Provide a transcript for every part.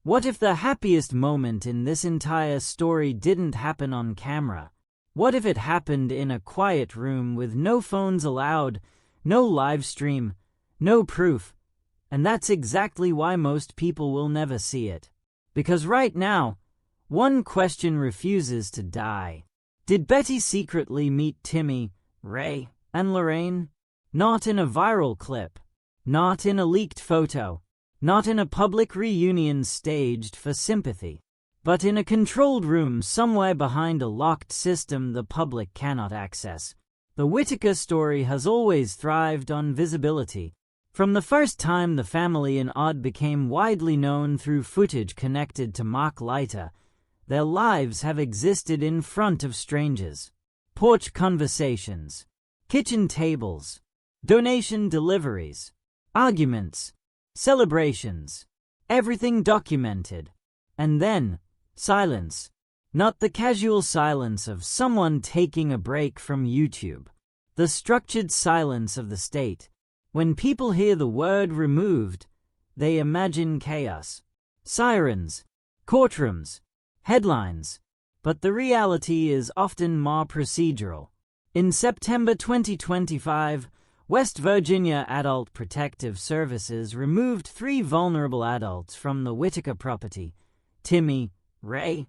What if the happiest moment in this entire story didn't happen on camera? What if it happened in a quiet room with no phones allowed, no live stream, no proof? And that's exactly why most people will never see it. Because right now, one question refuses to die. Did Betty secretly meet Timmy, Ray, and Lorene? Not in a viral clip. Not in a leaked photo. Not in a public reunion staged for sympathy. But in a controlled room somewhere behind a locked system the public cannot access. The Whittaker story has always thrived on visibility. From the first time the family in Odd became widely known through footage connected to Mark Leiter, their lives have existed in front of strangers. Porch conversations, kitchen tables, donation deliveries, arguments, celebrations, everything documented. And then, silence. Not the casual silence of someone taking a break from YouTube. The structured silence of the state. When people hear the word removed, they imagine chaos. Sirens, courtrooms, headlines. But the reality is often more procedural. In September 2025, West Virginia Adult Protective Services removed 3 vulnerable adults from the Whittaker property: Timmy, Ray,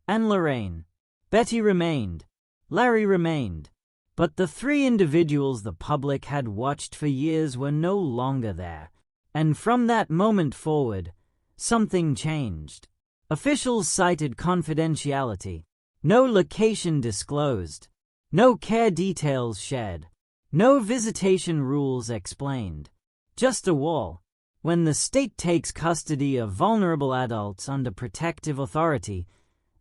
and Lorene. Betty remained. Larry remained. But the 3 individuals the public had watched for years were no longer there. And from that moment forward, something changed. Officials cited confidentiality. No location disclosed. No care details shared. No visitation rules explained. Just a wall. When the state takes custody of vulnerable adults under protective authority,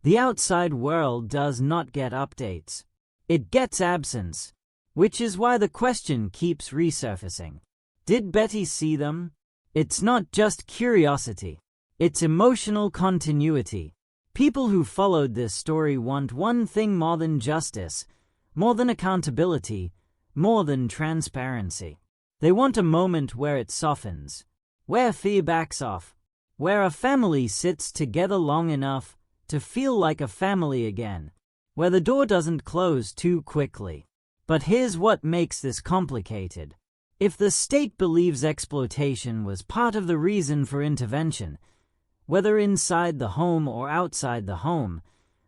the outside world does not get updates. It gets absence. Which is why the question keeps resurfacing. Did Betty see them? It's not just curiosity. It's emotional continuity. People who followed this story want one thing more than justice, more than accountability, more than transparency. They want a moment where it softens, where fear backs off, where a family sits together long enough to feel like a family again, where the door doesn't close too quickly. But here's what makes this complicated. If the state believes exploitation was part of the reason for intervention, whether inside the home or outside the home,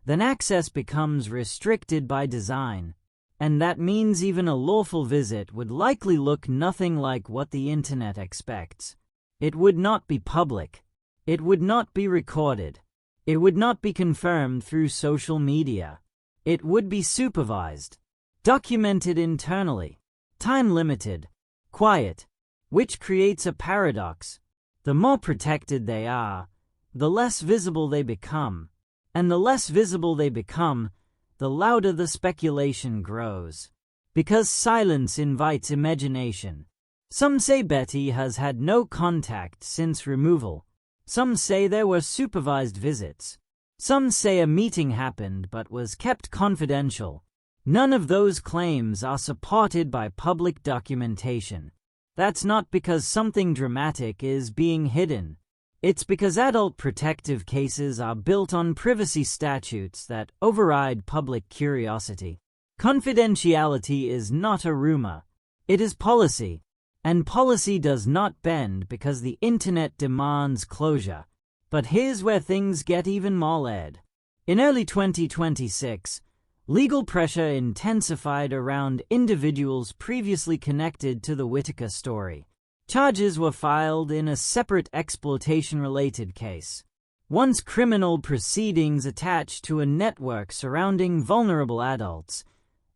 then access becomes restricted by design. And that means even a lawful visit would likely look nothing like what the internet expects. It would not be public. It would not be recorded. It would not be confirmed through social media. It would be supervised, documented internally, time-limited, quiet, which creates a paradox. The more protected they are, the less visible they become. And the less visible they become, the louder the speculation grows. Because silence invites imagination. Some say Betty has had no contact since removal. Some say there were supervised visits. Some say a meeting happened but was kept confidential. None of those claims are supported by public documentation. That's not because something dramatic is being hidden. It's because adult protective cases are built on privacy statutes that override public curiosity. Confidentiality is not a rumor. It is policy. And policy does not bend because the internet demands closure. But here's where things get even more lead. In early 2026, legal pressure intensified around individuals previously connected to the Whittaker story. Charges were filed in a separate exploitation-related case. Once criminal proceedings attached to a network surrounding vulnerable adults,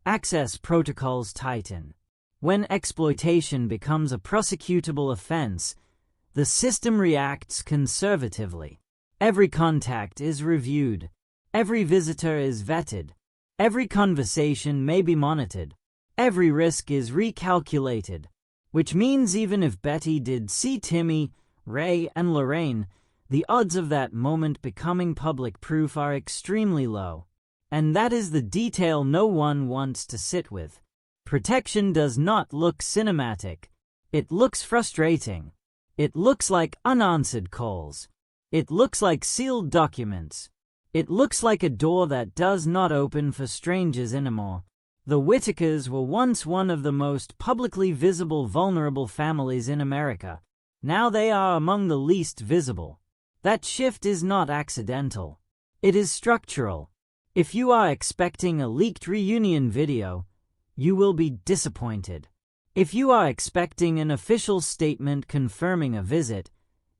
access protocols tighten. When exploitation becomes a prosecutable offense, the system reacts conservatively. Every contact is reviewed. Every visitor is vetted. Every conversation may be monitored. Every risk is recalculated. Which means even if Betty did see Timmy, Ray, and Lorene, the odds of that moment becoming public proof are extremely low. And that is the detail no one wants to sit with. Protection does not look cinematic. It looks frustrating. It looks like unanswered calls. It looks like sealed documents. It looks like a door that does not open for strangers anymore. The Whittakers were once one of the most publicly visible vulnerable families in America. Now they are among the least visible. That shift is not accidental. It is structural. If you are expecting a leaked reunion video, you will be disappointed. If you are expecting an official statement confirming a visit,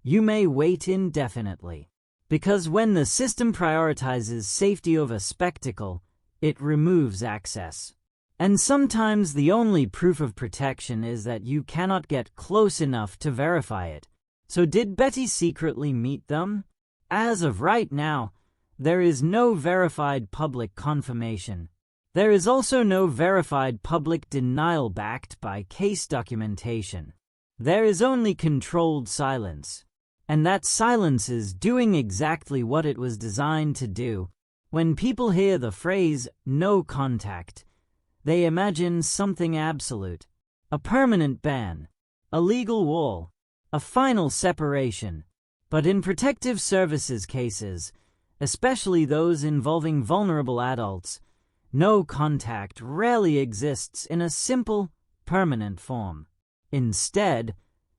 you may wait indefinitely. Because when the system prioritizes safety over spectacle, it removes access. And sometimes the only proof of protection is that you cannot get close enough to verify it. So did Betty secretly meet them? As of right now, there is no verified public confirmation. There is also no verified public denial backed by case documentation. There is only controlled silence. And that silence is doing exactly what it was designed to do. When people hear the phrase, "no contact," they imagine something absolute. A permanent ban. A legal wall. A final separation. But in protective services cases, especially those involving vulnerable adults, no contact rarely exists in a simple, permanent form. Instead,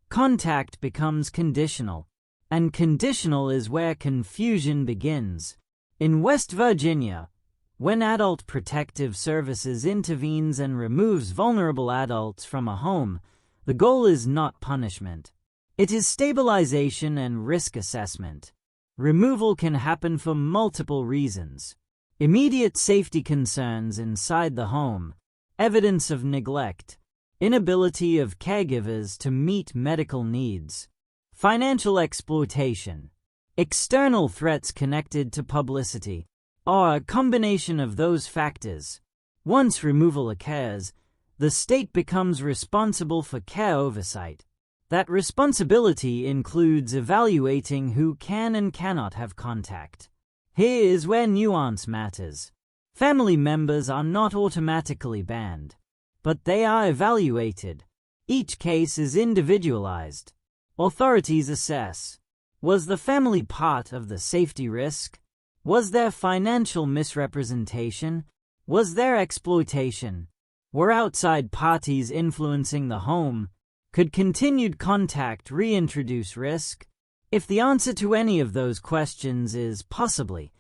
contact becomes conditional. And conditional is where confusion begins. In West Virginia, when Adult Protective Services intervenes and removes vulnerable adults from a home, the goal is not punishment. It is stabilization and risk assessment. Removal can happen for multiple reasons. Immediate safety concerns inside the home, evidence of neglect, inability of caregivers to meet medical needs, financial exploitation, external threats connected to publicity, or a combination of those factors. Once removal occurs, the state becomes responsible for care oversight. That responsibility includes evaluating who can and cannot have contact. Here is where nuance matters. Family members are not automatically banned, but they are evaluated. Each case is individualized. Authorities assess. Was the family part of the safety risk? Was there financial misrepresentation? Was there exploitation? Were outside parties influencing the home? Could continued contact reintroduce risk? If the answer to any of those questions is possibly,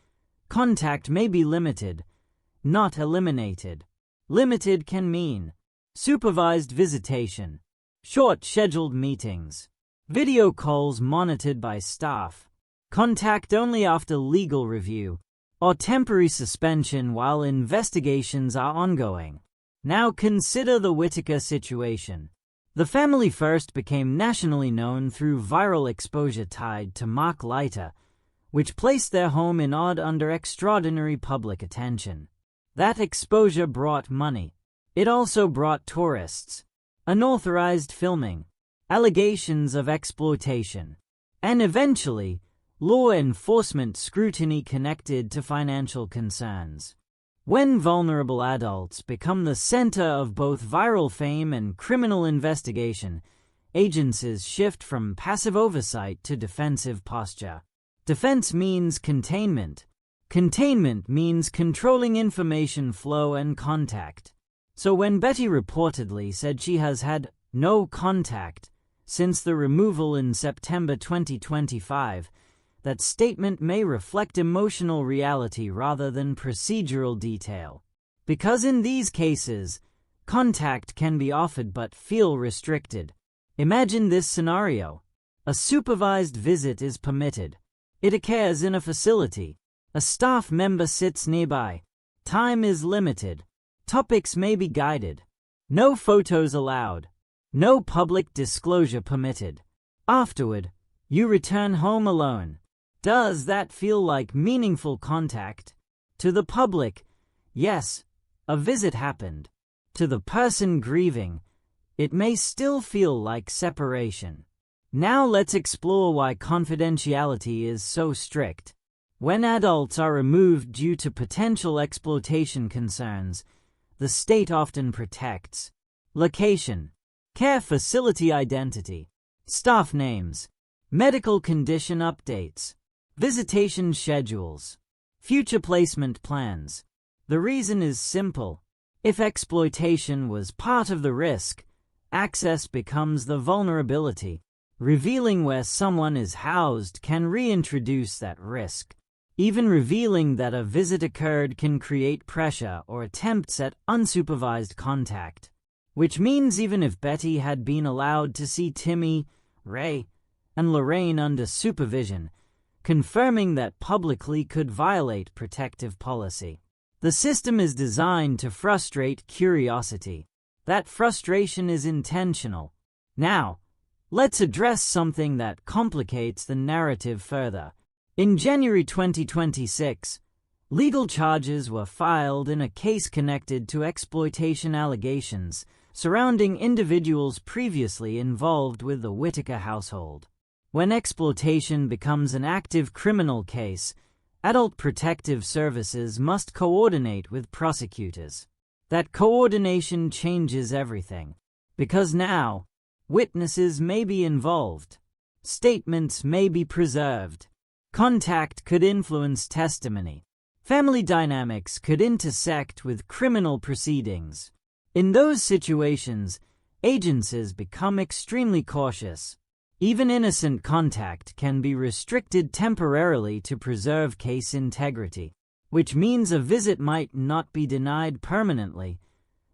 contact may be limited, not eliminated. Limited can mean supervised visitation, short scheduled meetings, video calls monitored by staff, contact only after legal review, or temporary suspension while investigations are ongoing. Now consider the Whittaker situation. The family first became nationally known through viral exposure tied to Mark Leiter, which placed their home in odd under extraordinary public attention. That exposure brought money. It also brought tourists, unauthorized filming, allegations of exploitation, and eventually, law enforcement scrutiny connected to financial concerns. When vulnerable adults become the center of both viral fame and criminal investigation, agencies shift from passive oversight to defensive posture. Defense means containment. Containment means controlling information flow and contact. So when Betty reportedly said she has had no contact since the removal in September 2025, that statement may reflect emotional reality rather than procedural detail. Because in these cases, contact can be offered but feel restricted. Imagine this scenario. A supervised visit is permitted. It occurs in a facility. A staff member sits nearby. Time is limited. Topics may be guided. No photos allowed. No public disclosure permitted. Afterward, you return home alone. Does that feel like meaningful contact? To the public, yes, a visit happened. To the person grieving, it may still feel like separation. Now let's explore why confidentiality is so strict. When adults are removed due to potential exploitation concerns, the state often protects location, care facility identity, staff names, medical condition updates, visitation schedules, future placement plans. The reason is simple. If exploitation was part of the risk, access becomes the vulnerability. Revealing where someone is housed can reintroduce that risk. Even revealing that a visit occurred can create pressure or attempts at unsupervised contact. Which means even if Betty had been allowed to see Timmy, Ray, and Lorene under supervision, confirming that publicly could violate protective policy. The system is designed to frustrate curiosity. That frustration is intentional. Now, let's address something that complicates the narrative further. In January 2026, legal charges were filed in a case connected to exploitation allegations surrounding individuals previously involved with the Whittaker household. When exploitation becomes an active criminal case, adult protective services must coordinate with prosecutors. That coordination changes everything, because now, witnesses may be involved, statements may be preserved, contact could influence testimony, family dynamics could intersect with criminal proceedings. In those situations, agencies become extremely cautious. Even innocent contact can be restricted temporarily to preserve case integrity, which means a visit might not be denied permanently,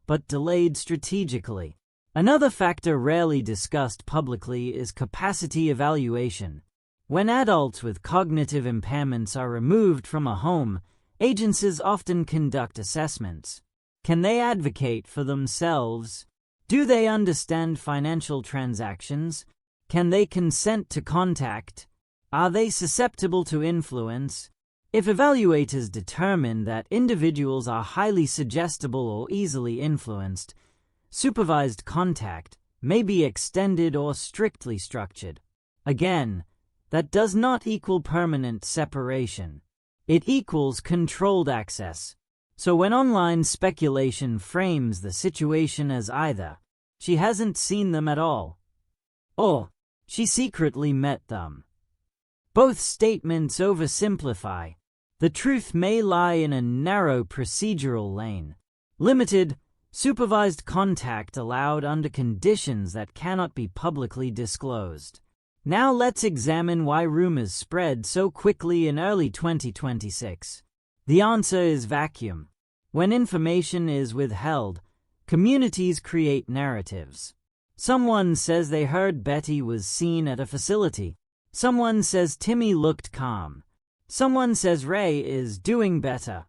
but delayed strategically. Another factor rarely discussed publicly is capacity evaluation. When adults with cognitive impairments are removed from a home, agencies often conduct assessments. Can they advocate for themselves? Do they understand financial transactions? Can they consent to contact? Are they susceptible to influence? If evaluators determine that individuals are highly suggestible or easily influenced, supervised contact may be extended or strictly structured. Again, that does not equal permanent separation. It equals controlled access. So when online speculation frames the situation as either she hasn't seen them at all, or she secretly met them, both statements oversimplify. The truth may lie in a narrow procedural lane. Limited, supervised contact allowed under conditions that cannot be publicly disclosed. Now let's examine why rumors spread so quickly in early 2026. The answer is vacuum. When information is withheld, communities create narratives. Someone says they heard Betty was seen at a facility. Someone says Timmy looked calm. Someone says Ray is doing better.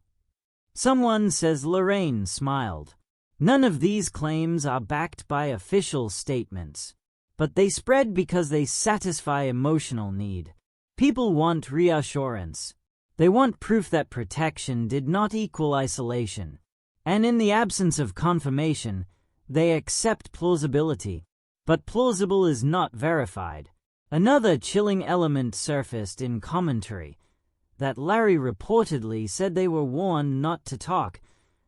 Someone says Lorene smiled. None of these claims are backed by official statements, but they spread because they satisfy emotional need. People want reassurance. They want proof that protection did not equal isolation. And in the absence of confirmation, they accept plausibility. But plausible is not verified. Another chilling element surfaced in commentary, that Larry reportedly said they were warned not to talk,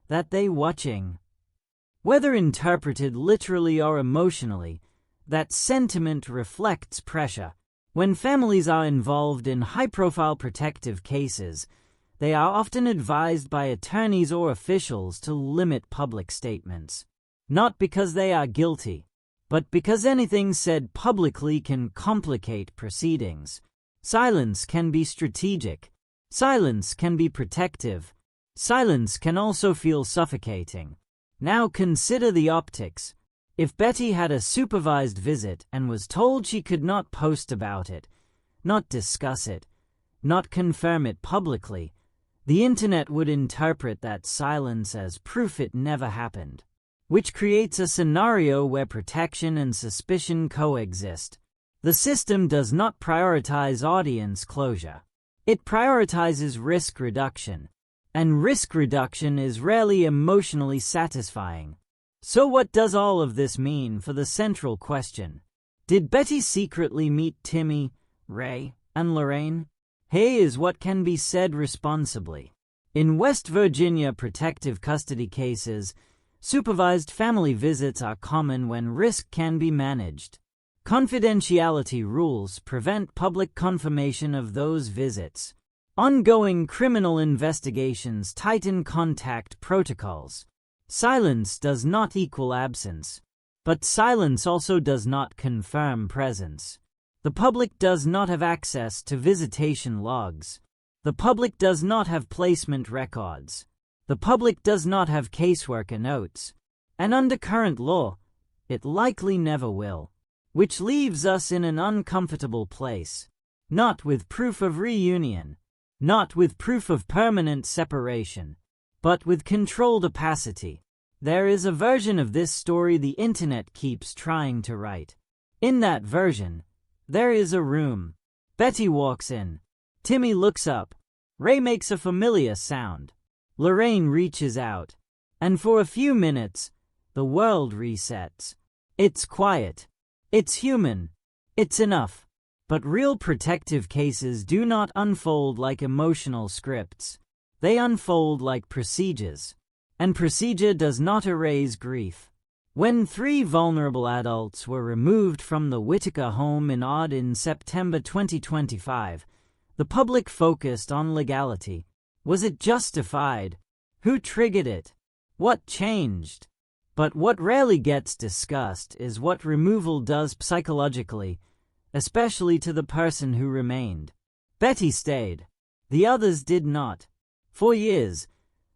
that they watching. Whether interpreted literally or emotionally, that sentiment reflects pressure. When families are involved in high-profile protective cases, they are often advised by attorneys or officials to limit public statements. Not because they are guilty, but because anything said publicly can complicate proceedings. Silence can be strategic. Silence can be protective. Silence can also feel suffocating. Now consider the optics. If Betty had a supervised visit and was told she could not post about it, not discuss it, not confirm it publicly, the internet would interpret that silence as proof it never happened, which creates a scenario where protection and suspicion coexist. The system does not prioritize audience closure. It prioritizes risk reduction, and risk reduction is rarely emotionally satisfying. So what does all of this mean for the central question? Did Betty secretly meet Timmy, Ray, and Lorene? Here is what can be said responsibly. In West Virginia protective custody cases, supervised family visits are common when risk can be managed. Confidentiality rules prevent public confirmation of those visits. Ongoing criminal investigations tighten contact protocols. Silence does not equal absence, but silence also does not confirm presence. The public does not have access to visitation logs. The public does not have placement records. The public does not have caseworker notes. And under current law, it likely never will. Which leaves us in an uncomfortable place. Not with proof of reunion, not with proof of permanent separation, but with controlled opacity. There is a version of this story the internet keeps trying to write. In that version, there is a room. Betty walks in. Timmy looks up. Ray makes a familiar sound. Lorene reaches out. And for a few minutes, the world resets. It's quiet. It's human. It's enough. But real protective cases do not unfold like emotional scripts. They unfold like procedures. And procedure does not erase grief. When 3 vulnerable adults were removed from the Whittaker home in September 2025, the public focused on legality. Was it justified? Who triggered it? What changed? But what rarely gets discussed is what removal does psychologically, especially to the person who remained. Betty stayed. The others did not. For years,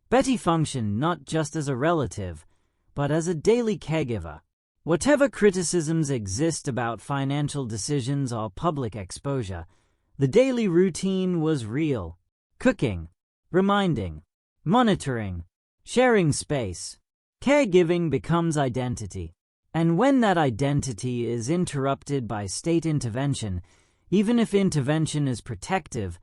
Betty functioned not just as a relative, but as a daily caregiver. Whatever criticisms exist about financial decisions or public exposure, the daily routine was real. Cooking, reminding, monitoring, sharing space. Caregiving becomes identity. And when that identity is interrupted by state intervention, even if intervention is protective,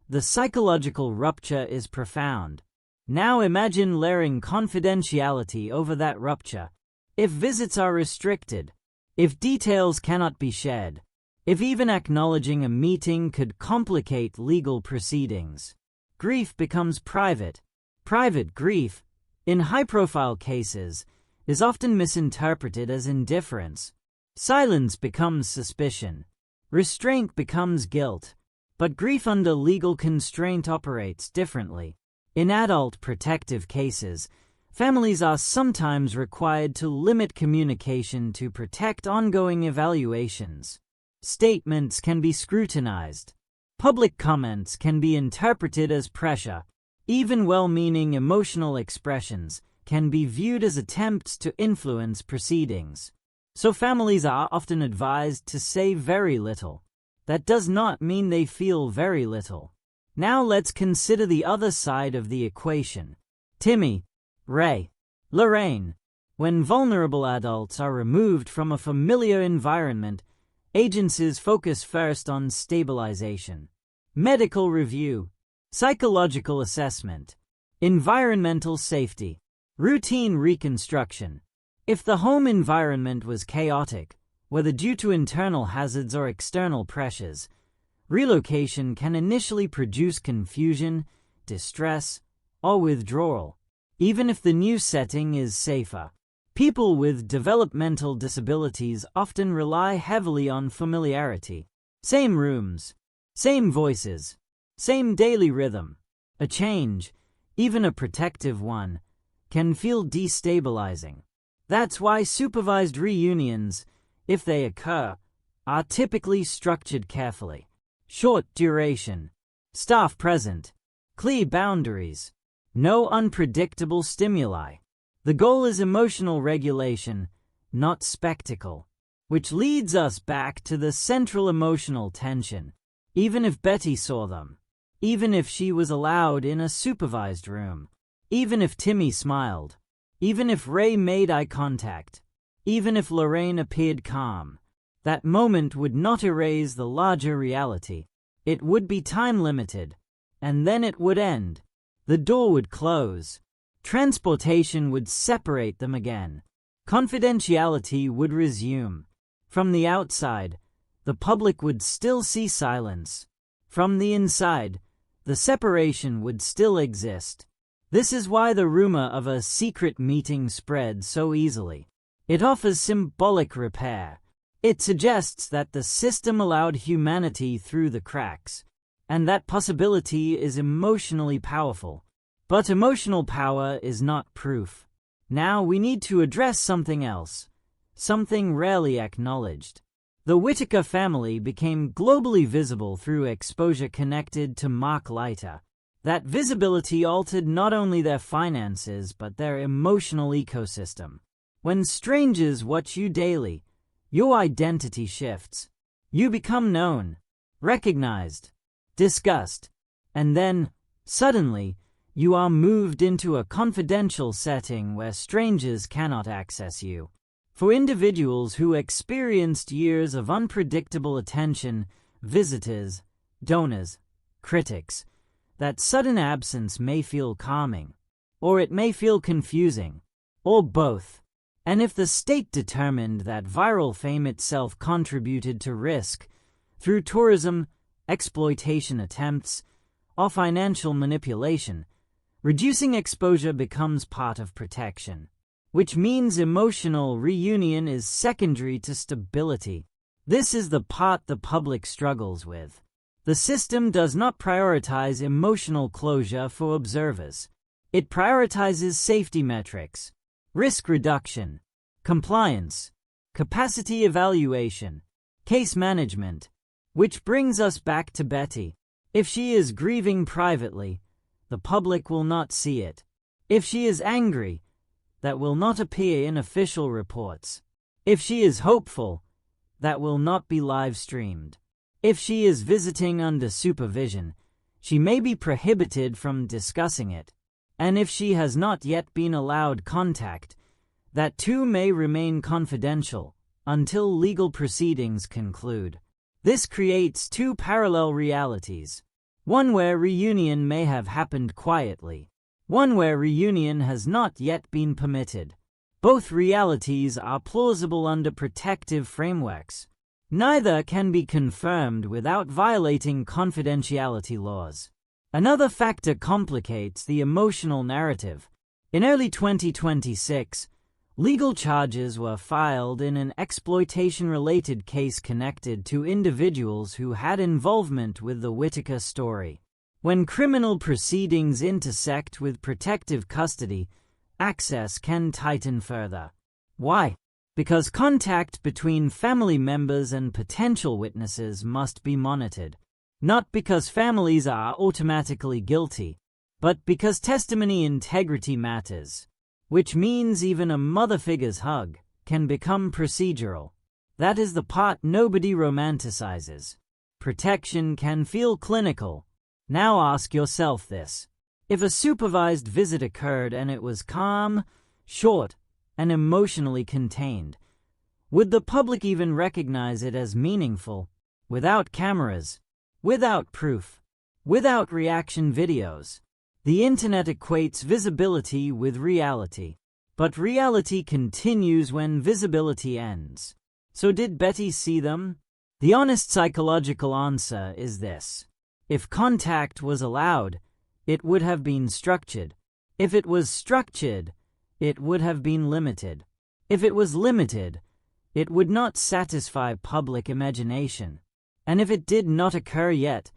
the psychological rupture is profound. Now imagine layering confidentiality over that rupture. If visits are restricted, if details cannot be shared, if even acknowledging a meeting could complicate legal proceedings, grief becomes private. Private grief, in high-profile cases, is often misinterpreted as indifference. Silence becomes suspicion. Restraint becomes guilt. But grief under legal constraint operates differently. In adult protective cases, families are sometimes required to limit communication to protect ongoing evaluations. Statements can be scrutinized. Public comments can be interpreted as pressure. Even well-meaning emotional expressions can be viewed as attempts to influence proceedings. So families are often advised to say very little. That does not mean they feel very little. Now let's consider the other side of the equation. Timmy, Ray, Lorene. When vulnerable adults are removed from a familiar environment, agencies focus first on stabilization, medical review, psychological assessment, environmental safety, routine reconstruction. If the home environment was chaotic, whether due to internal hazards or external pressures, relocation can initially produce confusion, distress, or withdrawal. Even if the new setting is safer, people with developmental disabilities often rely heavily on familiarity. Same rooms, same voices, same daily rhythm. A change, even a protective one, can feel destabilizing. That's why supervised reunions, if they occur, are typically structured carefully. Short duration, staff present, clear boundaries, no unpredictable stimuli. The goal is emotional regulation, not spectacle. Which leads us back to the central emotional tension. Even if Betty saw them, even if she was allowed in a supervised room, even if Timmy smiled, even if Ray made eye contact, even if Lorene appeared calm, that moment would not erase the larger reality. It would be time-limited, and then it would end. The door would close. Transportation would separate them again. Confidentiality would resume. From the outside, the public would still see silence. From the inside, the separation would still exist. This is why the rumor of a secret meeting spread so easily. It offers symbolic repair. It suggests that the system allowed humanity through the cracks, and that possibility is emotionally powerful. But emotional power is not proof. Now we need to address something else, something rarely acknowledged. The Whittaker family became globally visible through exposure connected to Mark Leiter. That visibility altered not only their finances but their emotional ecosystem. When strangers watch you daily, your identity shifts. You become known, recognized, discussed, and then, suddenly, you are moved into a confidential setting where strangers cannot access you. For individuals who experienced years of unpredictable attention, visitors, donors, critics, that sudden absence may feel calming, or it may feel confusing, or both. And if the state determined that viral fame itself contributed to risk, through tourism, exploitation attempts, or financial manipulation, reducing exposure becomes part of protection, which means emotional reunion is secondary to stability. This is the part the public struggles with. The system does not prioritize emotional closure for observers. It prioritizes safety metrics, risk reduction, compliance, capacity evaluation, case management, which brings us back to Betty. If she is grieving privately, the public will not see it. If she is angry, that will not appear in official reports. If she is hopeful, that will not be live-streamed. If she is visiting under supervision, she may be prohibited from discussing it. And if she has not yet been allowed contact, that too may remain confidential until legal proceedings conclude. This creates two parallel realities. One where reunion may have happened quietly. One where reunion has not yet been permitted. Both realities are plausible under protective frameworks. Neither can be confirmed without violating confidentiality laws. Another factor complicates the emotional narrative. In early 2026, legal charges were filed in an exploitation-related case connected to individuals who had involvement with the Whittaker story. When criminal proceedings intersect with protective custody, access can tighten further. Why? Because contact between family members and potential witnesses must be monitored. Not because families are automatically guilty, but because testimony integrity matters. Which means even a mother figure's hug can become procedural. That is the part nobody romanticizes. Protection can feel clinical. Now ask yourself this. If a supervised visit occurred and it was calm, short, and emotionally contained, would the public even recognize it as meaningful? Without cameras, without proof, without reaction videos. The internet equates visibility with reality. But reality continues when visibility ends. So did Betty see them? The honest psychological answer is this. If contact was allowed, it would have been structured. If it was structured, it would have been limited. If it was limited, it would not satisfy public imagination. And if it did not occur yet,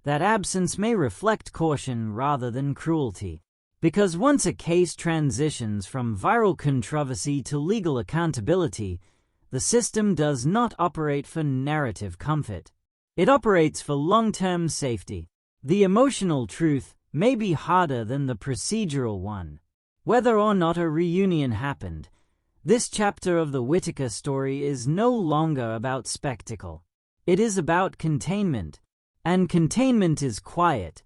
that absence may reflect caution rather than cruelty. Because once a case transitions from viral controversy to legal accountability, the system does not operate for narrative comfort. It operates for long-term safety. The emotional truth may be harder than the procedural one. Whether or not a reunion happened, this chapter of the Whittaker story is no longer about spectacle. It is about containment. And containment is quiet.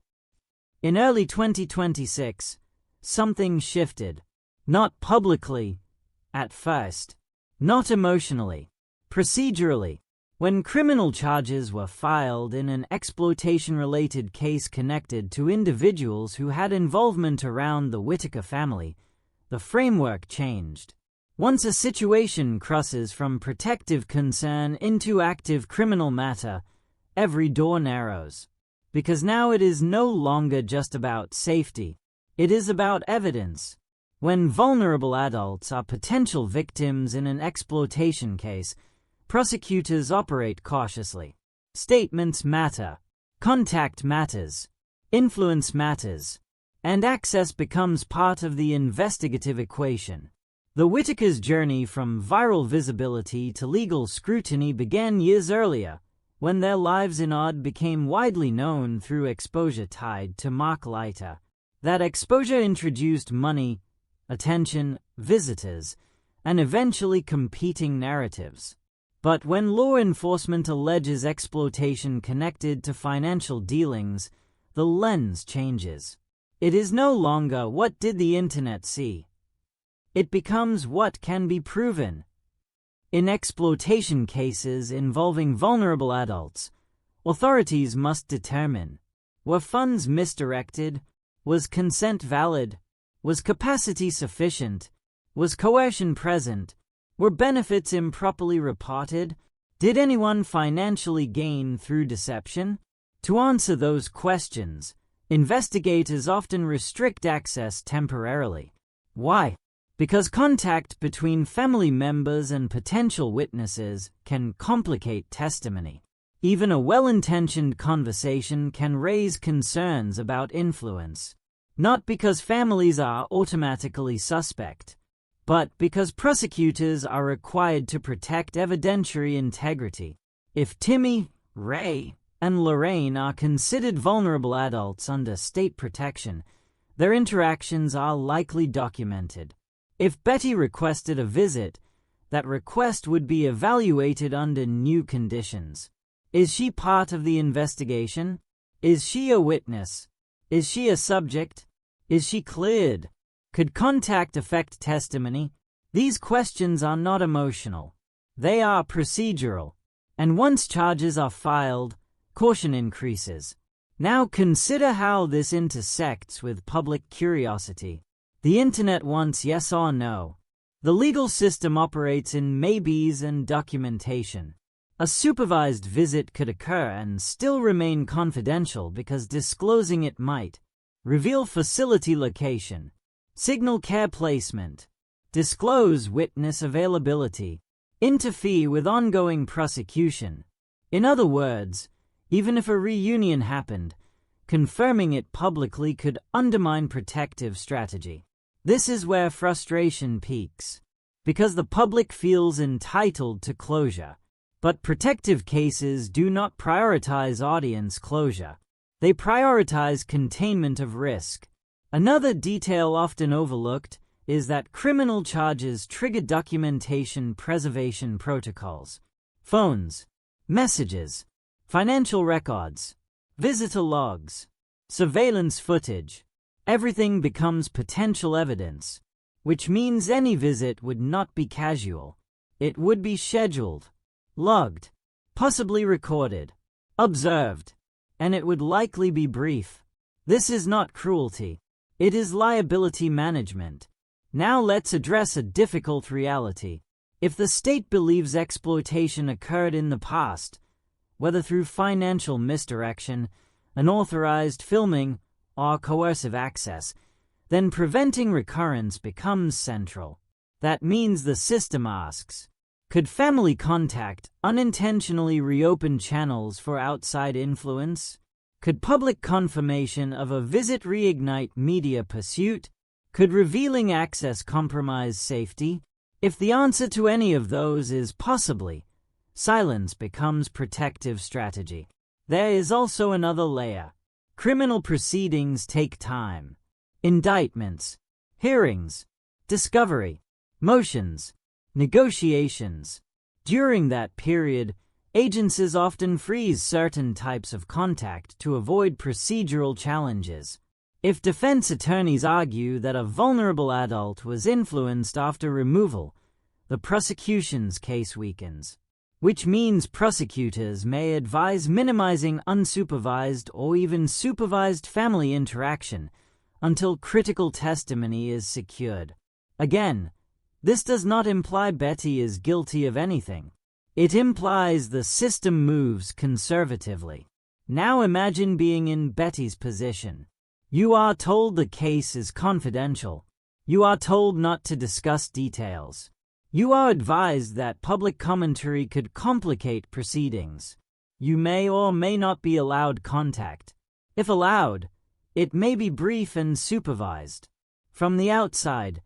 In early 2026, something shifted. Not publicly, at first. Not emotionally. Procedurally. When criminal charges were filed in an exploitation-related case connected to individuals who had involvement around the Whittaker family, the framework changed. Once a situation crosses from protective concern into active criminal matter, every door narrows. Because now it is no longer just about safety. It is about evidence. When vulnerable adults are potential victims in an exploitation case, Prosecutors operate cautiously. Statements matter. Contact matters. Influence matters. And access becomes part of the investigative equation. The Whittakers' journey from viral visibility to legal scrutiny began years earlier, when their lives in odd became widely known through exposure tied to Mark Leiter. That exposure introduced money, attention, visitors, and eventually competing narratives. But when law enforcement alleges exploitation connected to financial dealings, the lens changes. It is no longer what did the internet see. It becomes what can be proven. In exploitation cases involving vulnerable adults, authorities must determine: were funds misdirected? Was consent valid? Was capacity sufficient? Was coercion present? Were benefits improperly reported? Did anyone financially gain through deception? To answer those questions, investigators often restrict access temporarily. Why? Because contact between family members and potential witnesses can complicate testimony. Even a well-intentioned conversation can raise concerns about influence. Not because families are automatically suspect, but because prosecutors are required to protect evidentiary integrity. If Timmy, Ray, and Lorene are considered vulnerable adults under state protection, their interactions are likely documented. If Betty requested a visit, that request would be evaluated under new conditions. Is she part of the investigation? Is she a witness? Is she a subject? Is she cleared? Could contact affect testimony? These questions are not emotional. They are procedural. And once charges are filed, caution increases. Now consider how this intersects with public curiosity. The internet wants yes or no. The legal system operates in maybes and documentation. A supervised visit could occur and still remain confidential because disclosing it might reveal facility location, signal care placement, disclose witness availability, interfere with ongoing prosecution. In other words, even if a reunion happened, confirming it publicly could undermine protective strategy. This is where frustration peaks, because the public feels entitled to closure. But protective cases do not prioritize audience closure. They prioritize containment of risk. Another detail often overlooked is that criminal charges trigger documentation preservation protocols. Phones, messages, financial records, visitor logs, surveillance footage. Everything becomes potential evidence, which means any visit would not be casual. It would be scheduled, logged, possibly recorded, observed, and it would likely be brief. This is not cruelty. It is liability management. Now let's address a difficult reality. If the state believes exploitation occurred in the past, whether through financial misdirection, unauthorized filming, or coercive access, then preventing recurrence becomes central. That means the system asks, could family contact unintentionally reopen channels for outside influence? Could public confirmation of a visit reignite media pursuit? Could revealing access compromise safety? If the answer to any of those is possibly, silence becomes protective strategy. There is also another layer. Criminal proceedings take time. Indictments, hearings, discovery, motions, negotiations. During that period, agencies often freeze certain types of contact to avoid procedural challenges. If defense attorneys argue that a vulnerable adult was influenced after removal, the prosecution's case weakens, which means prosecutors may advise minimizing unsupervised or even supervised family interaction until critical testimony is secured. Again, this does not imply Betty is guilty of anything. It implies the system moves conservatively. Now imagine being in Betty's position. You are told the case is confidential. You are told not to discuss details. You are advised that public commentary could complicate proceedings. You may or may not be allowed contact. If allowed, it may be brief and supervised. From the outside,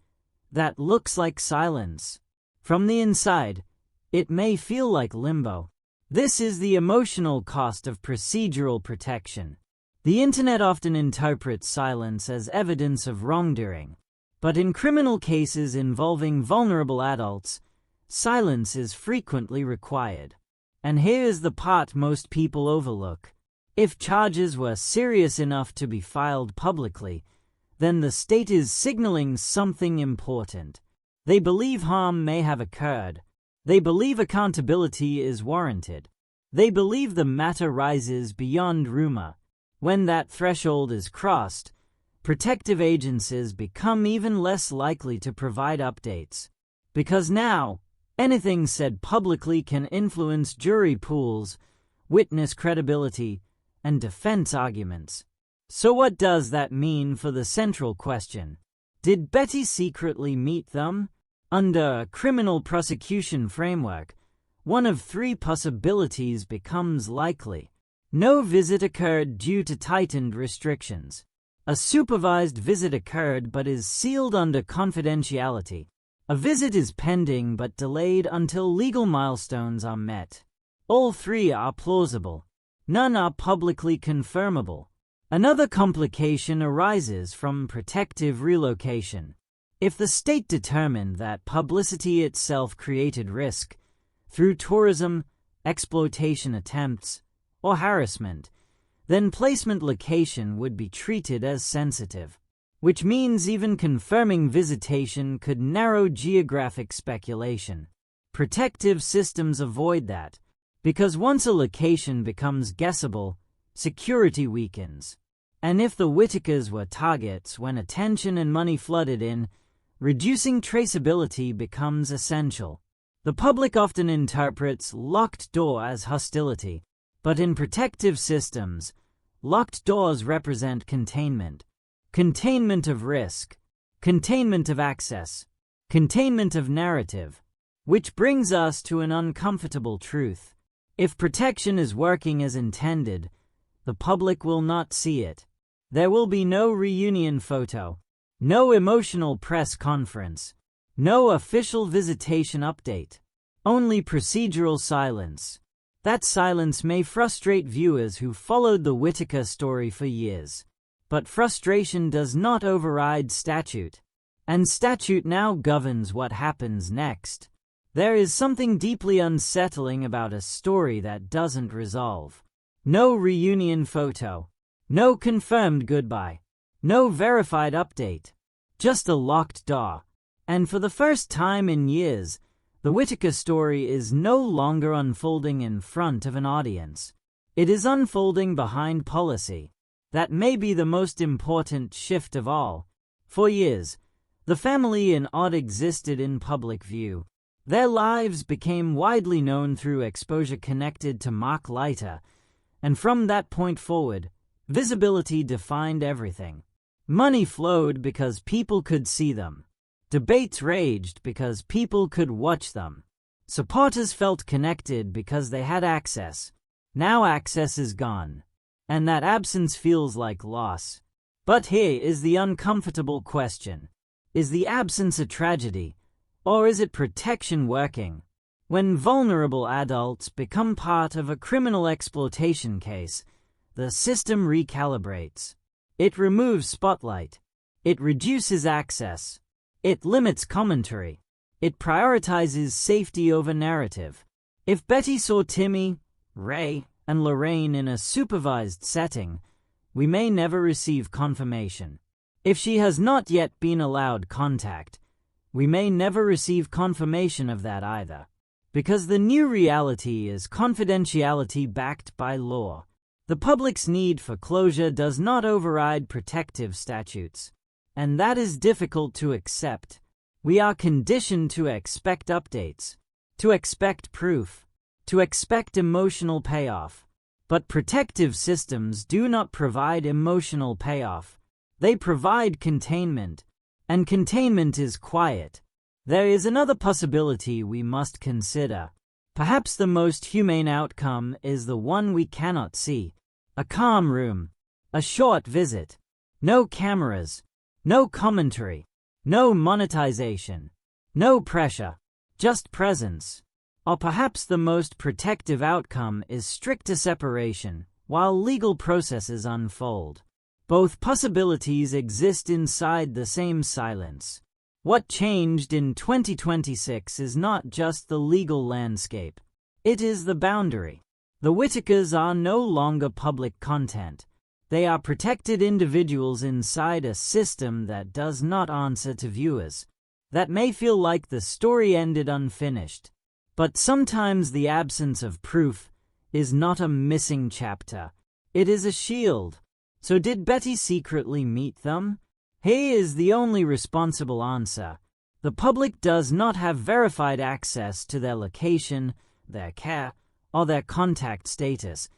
that looks like silence. From the inside, it may feel like limbo. This is the emotional cost of procedural protection. The internet often interprets silence as evidence of wrongdoing. But in criminal cases involving vulnerable adults, silence is frequently required. And here is the part most people overlook. If charges were serious enough to be filed publicly, then the state is signaling something important. They believe harm may have occurred. They believe accountability is warranted. They believe the matter rises beyond rumor. When that threshold is crossed, protective agencies become even less likely to provide updates. Because now, anything said publicly can influence jury pools, witness credibility, and defense arguments. So what does that mean for the central question? Did Betty secretly meet them? Under a criminal prosecution framework, one of three possibilities becomes likely. No visit occurred due to tightened restrictions. A supervised visit occurred but is sealed under confidentiality. A visit is pending but delayed until legal milestones are met. All three are plausible. None are publicly confirmable. Another complication arises from protective relocation. If the state determined that publicity itself created risk, through tourism, exploitation attempts, or harassment, then placement location would be treated as sensitive, which means even confirming visitation could narrow geographic speculation. Protective systems avoid that, because once a location becomes guessable, security weakens. And if the Whittakers were targets when attention and money flooded in, reducing traceability becomes essential. The public often interprets locked door as hostility, but in protective systems, locked doors represent containment. Containment of risk, containment of access, containment of narrative. Which brings us to an uncomfortable truth. If protection is working as intended, the public will not see it. There will be no reunion photo, no emotional press conference, no official visitation update, only procedural silence. That silence may frustrate viewers who followed the Whittaker story for years. But frustration does not override statute. And statute now governs what happens next. There is something deeply unsettling about a story that doesn't resolve. No reunion photo. No confirmed goodbye. No verified update. Just a locked door. And for the first time in years, the Whittaker story is no longer unfolding in front of an audience. It is unfolding behind policy. That may be the most important shift of all. For years, the family in Odd existed in public view. Their lives became widely known through exposure connected to Mark Leiter, and from that point forward, visibility defined everything. Money flowed because people could see them. Debates raged because people could watch them. Supporters felt connected because they had access. Now access is gone, and that absence feels like loss. But here is the uncomfortable question. Is the absence a tragedy, or is it protection working? When vulnerable adults become part of a criminal exploitation case, the system recalibrates. It removes spotlight. It reduces access. It limits commentary. It prioritizes safety over narrative. If Betty saw Timmy, Ray, and Lorene in a supervised setting, we may never receive confirmation. If she has not yet been allowed contact, we may never receive confirmation of that either. Because the new reality is confidentiality backed by law. The public's need for closure does not override protective statutes. And that is difficult to accept. We are conditioned to expect updates, to expect proof, to expect emotional payoff. But protective systems do not provide emotional payoff. They provide containment, and containment is quiet. There is another possibility we must consider. Perhaps the most humane outcome is the one we cannot see. A calm room, a short visit, no cameras, no commentary, no monetization, no pressure, just presence. Or perhaps the most protective outcome is stricter separation while legal processes unfold. Both possibilities exist inside the same silence. What changed in 2026 is not just the legal landscape. It is the boundary. The Whittakers are no longer public content. They are protected individuals inside a system that does not answer to viewers. That may feel like the story ended unfinished. But sometimes the absence of proof is not a missing chapter. It is a shield. So did Betty secretly meet them? Here is the only responsible answer. The public does not have verified access to their location, their care, or their contact status,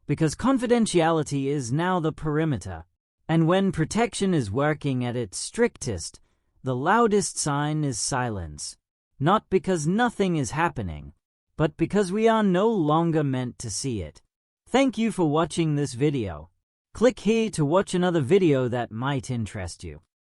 because confidentiality is now the perimeter. And when protection is working at its strictest, the loudest sign is silence. Not because nothing is happening, but because we are no longer meant to see it. Thank you for watching this video. Click here to watch another video that might interest you.